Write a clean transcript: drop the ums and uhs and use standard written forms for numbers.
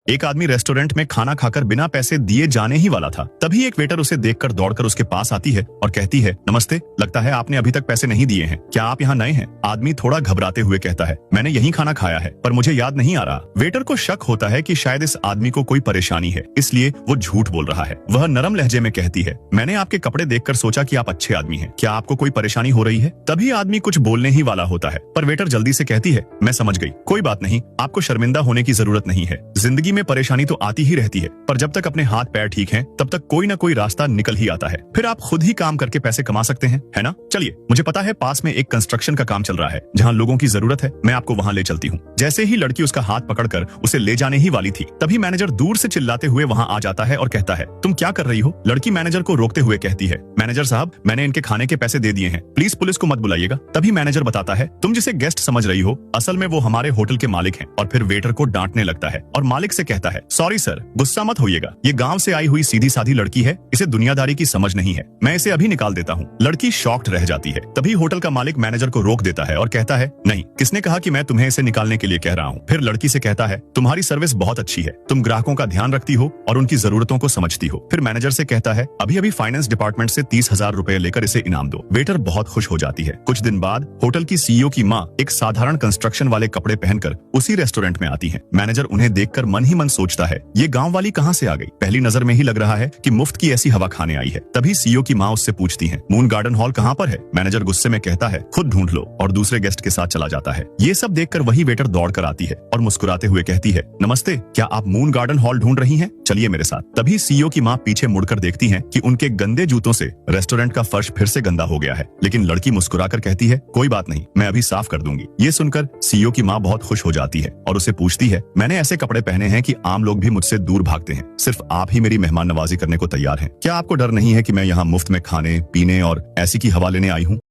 एक आदमी रेस्टोरेंट में खाना खाकर बिना पैसे दिए जाने ही वाला था। तभी एक वेटर उसे देखकर दौड़कर उसके पास आती है और कहती है, नमस्ते, लगता है आपने अभी तक पैसे नहीं दिए हैं, क्या आप यहाँ नए हैं? आदमी थोड़ा घबराते हुए कहता है, मैंने यही खाना खाया है पर मुझे याद नहीं आ रहा। वेटर को शक होता है कि शायद इस आदमी को कोई परेशानी है, इसलिए वो झूठ बोल रहा है। वह नरम लहजे में कहती है, मैंने आपके कपड़े देखकर सोचा कि आप अच्छे आदमी हैं, क्या आपको कोई परेशानी हो रही है? तभी आदमी कुछ बोलने ही वाला होता है पर वेटर जल्दी से कहती है, मैं समझ गई, कोई बात नहीं, आपको शर्मिंदा होने की जरूरत नहीं है। जिंदगी में परेशानी तो आती ही रहती है पर जब तक अपने हाथ पैर ठीक हैं तब तक कोई ना कोई रास्ता निकल ही आता है। फिर आप खुद ही काम करके पैसे कमा सकते हैं, है ना? चलिए, मुझे पता है पास में एक कंस्ट्रक्शन का काम चल रहा है जहाँ लोगों की जरूरत है, मैं आपको वहाँ ले चलती हूँ। जैसे ही लड़की उसका हाथ पकड़कर उसे ले जाने ही वाली थी तभी मैनेजर दूर से चिल्लाते हुए वहाँ आ जाता है और कहता है, तुम क्या कर रही हो? लड़की मैनेजर को रोकते हुए कहती है, मैनेजर साहब, मैंने इनके खाने के पैसे दे दिए हैं, प्लीज पुलिस को मत बुलाइएगा। तभी मैनेजर बताता है, तुम जिसे गेस्ट समझ रही हो असल में वो हमारे होटल के मालिक हैं। और फिर वेटर को डांटने लगता है और मालिक से कहता है, सॉरी सर, गुस्सा मत होइएगा, ये गांव से आई हुई सीधी साधी लड़की है, इसे दुनियादारी की समझ नहीं है, मैं इसे अभी निकाल देता हूँ। लड़की शॉक्ड रह जाती है। तभी होटल का मालिक मैनेजर को रोक देता है और कहता है, नहीं, किसने कहा कि मैं तुम्हें इसे निकालने के लिए कह रहा हूँ? फिर लड़की से कहता है, तुम्हारी सर्विस बहुत अच्छी है, तुम ग्राहकों का ध्यान रखती हो और उनकी जरूरतों को समझती हो। फिर मैनेजर से कहता है, अभी अभी फाइनेंस डिपार्टमेंट से 30,000 रुपए लेकर इसे इनाम दो। वेटर बहुत खुश हो जाती है। कुछ दिन बाद होटल की सीईओ की माँ एक साधारण कंस्ट्रक्शन वाले कपड़े पहनकर उसी रेस्टोरेंट में आती है। मैनेजर उन्हें देखकर मन ही मन सोचता है, ये गांव वाली कहाँ से आ गई? पहली नजर में ही लग रहा है कि मुफ्त की ऐसी हवा खाने आई है। तभी सीईओ की माँ उससे पूछती है, मून गार्डन हॉल कहाँ पर है? मैनेजर गुस्से में कहता है, खुद ढूंढ लो, और दूसरे गेस्ट के साथ चला जाता है। ये सब देखकर वही वेटर दौड़ कर आती है और मुस्कुराते हुए कहती है, नमस्ते, क्या आप मून गार्डन हॉल ढूंढ रही हैं? चलिए मेरे साथ। तभी सीईओ की माँ पीछे मुड़कर देखती है कि उनके गंदे जूतों से रेस्टोरेंट का फर्श फिर से गंदा हो गया है, लेकिन लड़की मुस्कुराकर कहती है, कोई बात नहीं, मैं अभी साफ कर दूंगी। ये सुनकर सीईओ की माँ बहुत खुश हो जाती है और उसे पूछती है, मैंने ऐसे कपड़े पहने हैं कि आम लोग भी मुझसे दूर भागते हैं, सिर्फ आप ही मेरी मेहमान नवाजी करने को तैयार हैं। क्या आपको डर नहीं है कि मैं यहाँ मुफ्त में खाने, पीने और ऐसी की हवा लेने आई हूँ?